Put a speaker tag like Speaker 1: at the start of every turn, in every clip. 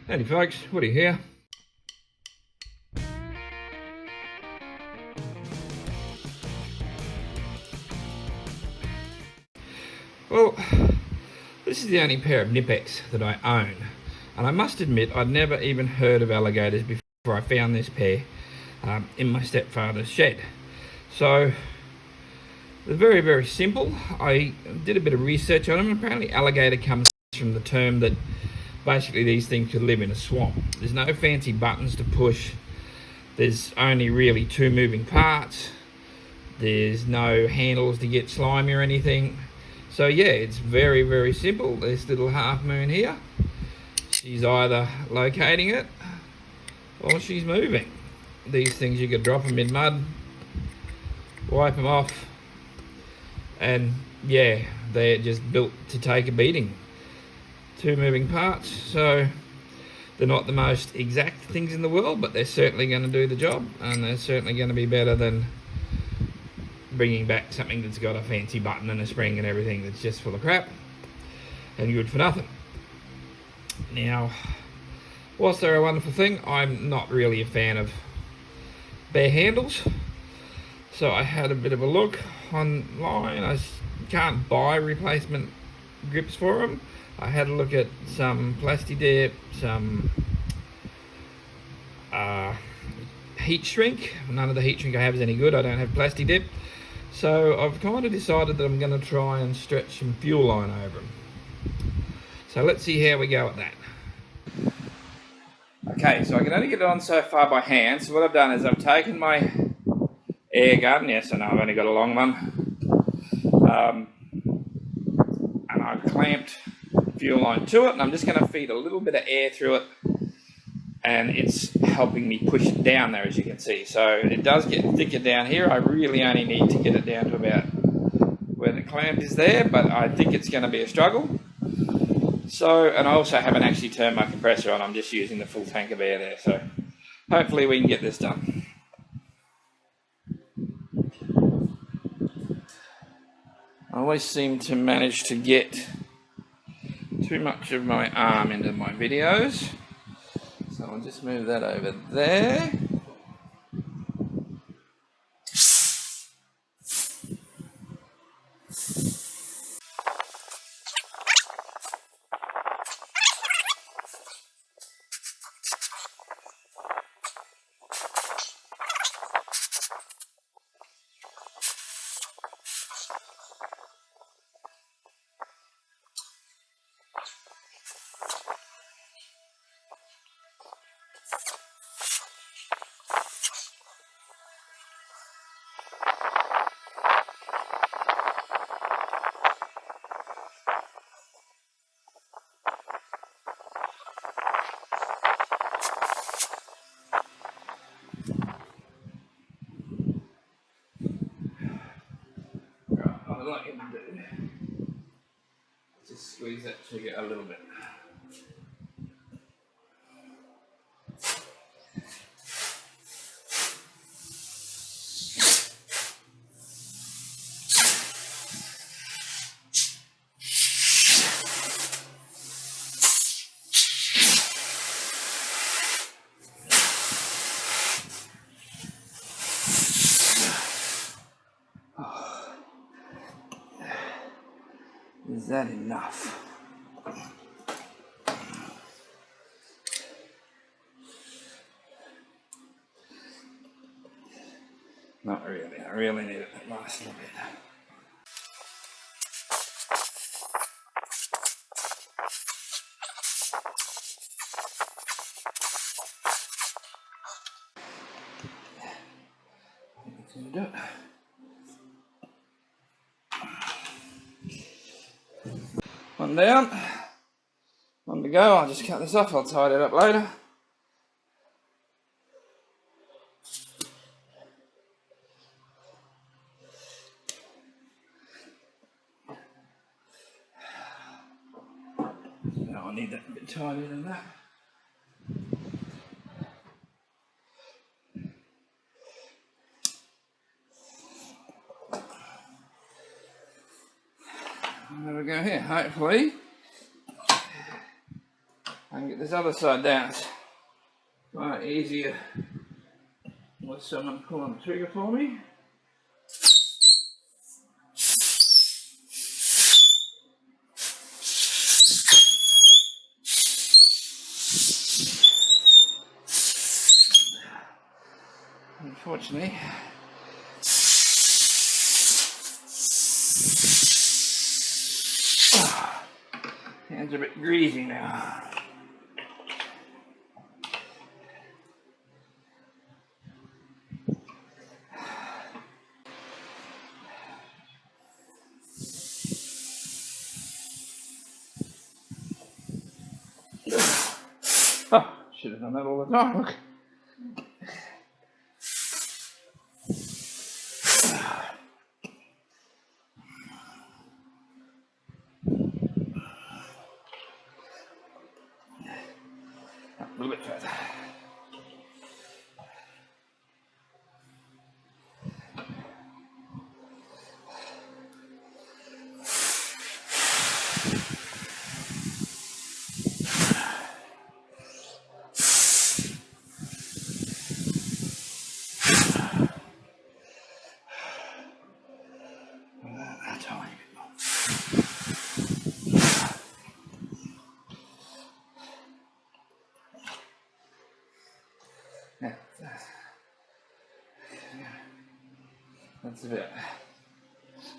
Speaker 1: Howdy folks, Woody here. Well, this is the only pair of Knipex that I own, and I must admit I'd never even heard of alligators before I found this pair in my stepfather's shed. So they're very, very simple. I did a bit of research on them, and apparently alligator comes from the term that basically these things could live in a swamp. There's no fancy buttons to push. There's only really two moving parts. There's no handles to get slimy or anything. So yeah, it's very, very simple. This little half moon here, she's either locating it or she's moving. These things you could drop them in mud, wipe them off, and yeah, they're just built to take a beating. Two moving parts, so they're not the most exact things in the world, but they're certainly going to do the job, and they're certainly going to be better than bringing back something that's got a fancy button and a spring and everything that's just full of crap and good for nothing. Now, whilst they're a wonderful thing, I'm not really a fan of bare handles, so I had a bit of a look online. I can't buy replacement grips for them. I had a look at some plasti dip, some heat shrink. None of the heat shrink I have is any good. I don't have plasti dip. So I've kind of decided that I'm going to try and stretch some fuel line over them. So let's see how we go at that. Okay, so I can only get it on so far by hand. So what I've done is I've taken my air gun. Yes, I know I've only got a long one. And I've clamped the fuel line to it. And I'm just going to feed a little bit of air through it. And it's helping me push it down there, as you can see. So it does get thicker down here. I really only need to get it down to about where the clamp is there, but I think it's going to be a struggle. So, and I also haven't actually turned my compressor on. I'm just using the full tank of air there. So hopefully we can get this done. I always seem to manage to get too much of my arm into my videos. So I'll just move that over there. What I'd like you to do, just squeeze that trigger a little bit. Is that enough? Not really. I really need it to last a little bit. I think it's going to do it. One down, one to go. I'll just cut this off, I'll tidy it up later. No, I need that a bit tidier than that. There we go here, hopefully I can get this other side down. It's far easier with someone pulling the trigger for me. Unfortunately, hands are a bit greasy now. Oh, should have done that all the time. Look. A little bit further.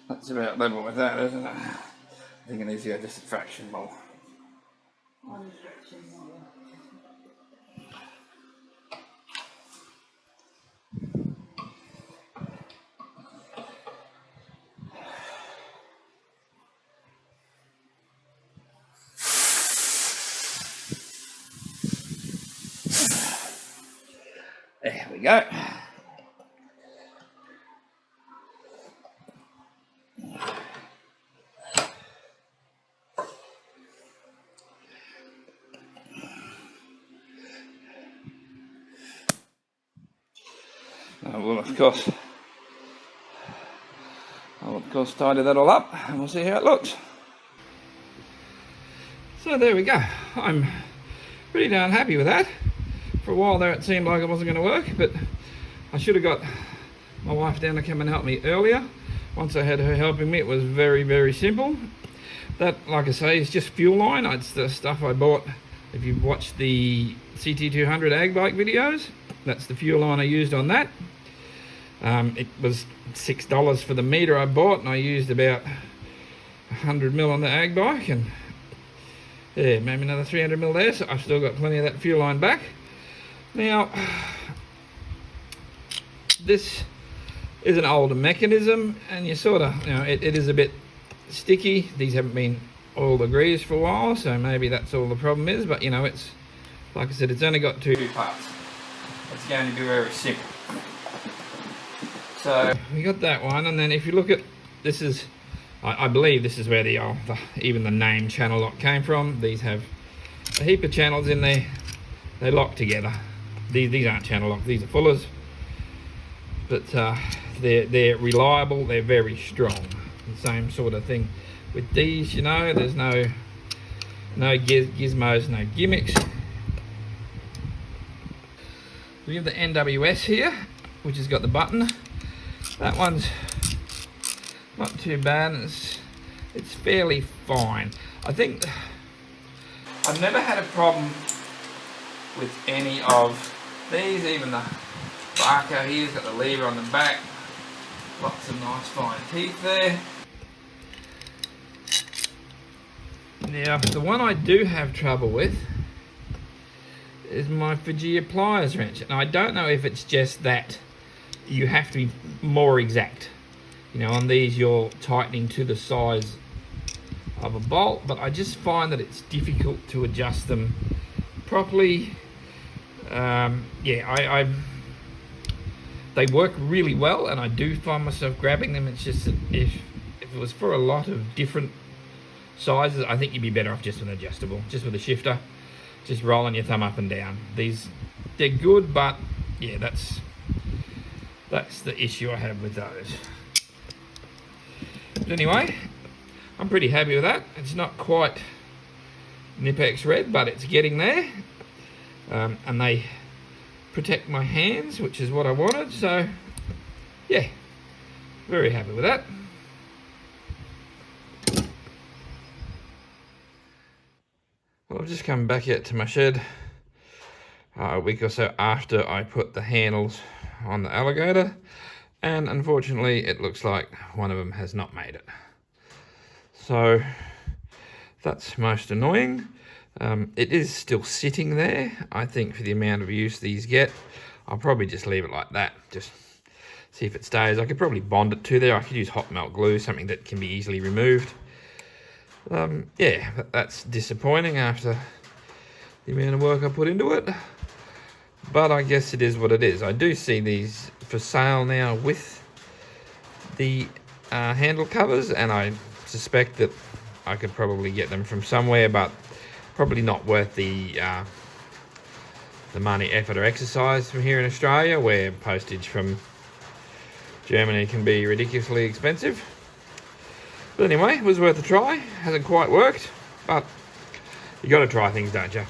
Speaker 1: That's about level with that, isn't it? I think it needs to go just a fraction more. There we go. I'll of course tidy that all up and we'll see how it looks. So there we go. I'm pretty darn happy with that. For a while there it seemed like it wasn't going to work, but I should have got my wife down to come and help me earlier. Once I had her helping me, it was very, very simple. That, like I say, is just fuel line. It's the stuff I bought. If you've watched the CT200 ag bike videos, that's the fuel line I used on that. It was $6 for the meter I bought, and I used about 100 mil on the ag bike, and yeah, maybe another 300 mil there, so I've still got plenty of that fuel line back. Now, this is an older mechanism, and you sort of, it is a bit sticky. These haven't been oiled or greased for a while, so maybe that's all the problem is, but it's, like I said, it's only got two parts. It's going to be very simple. So we got that one, and then if you look at, this is, I believe this is where even the name channel lock came from. These have a heap of channels in there. They lock together. These aren't channel locks, these are fullers. But they're reliable, they're very strong. The same sort of thing with these, there's no gizmos, no gimmicks. We have the NWS here, which has got the button. That one's not too bad. It's fairly fine. I think I've never had a problem with any of these. Even the Bahco here's got the lever on the back. Lots of nice fine teeth there. Now, the one I do have trouble with is my Fujiya pliers wrench, and I don't know if it's just that you have to be more exact. On these you're tightening to the size of a bolt, but I just find that it's difficult to adjust them properly. They work really well, and I do find myself grabbing them. It's just that if it was for a lot of different sizes, I think you'd be better off just with an adjustable, just with a shifter, just rolling your thumb up and down. They're good, but yeah, that's the issue I have with those. But anyway, I'm pretty happy with that. It's not quite Knipex red, but it's getting there. And they protect my hands, which is what I wanted, so yeah, very happy with that. Well, I've just come back out to my shed a week or so after I put the handles on the alligator, and unfortunately it looks like one of them has not made it. So that's most annoying. It is still sitting there. I think for the amount of use these get, I'll probably just leave it like that, just see if it stays. I could probably bond it to there. I could use hot melt glue, something that can be easily removed. Yeah, that's disappointing after the amount of work I put into it, but I guess it is what it is. I do see these for sale now with the handle covers, and I suspect that I could probably get them from somewhere, but probably not worth the money, effort or exercise from here in Australia, where postage from Germany can be ridiculously expensive. But anyway, it was worth a try. Hasn't quite worked, but you got to try things, don't you?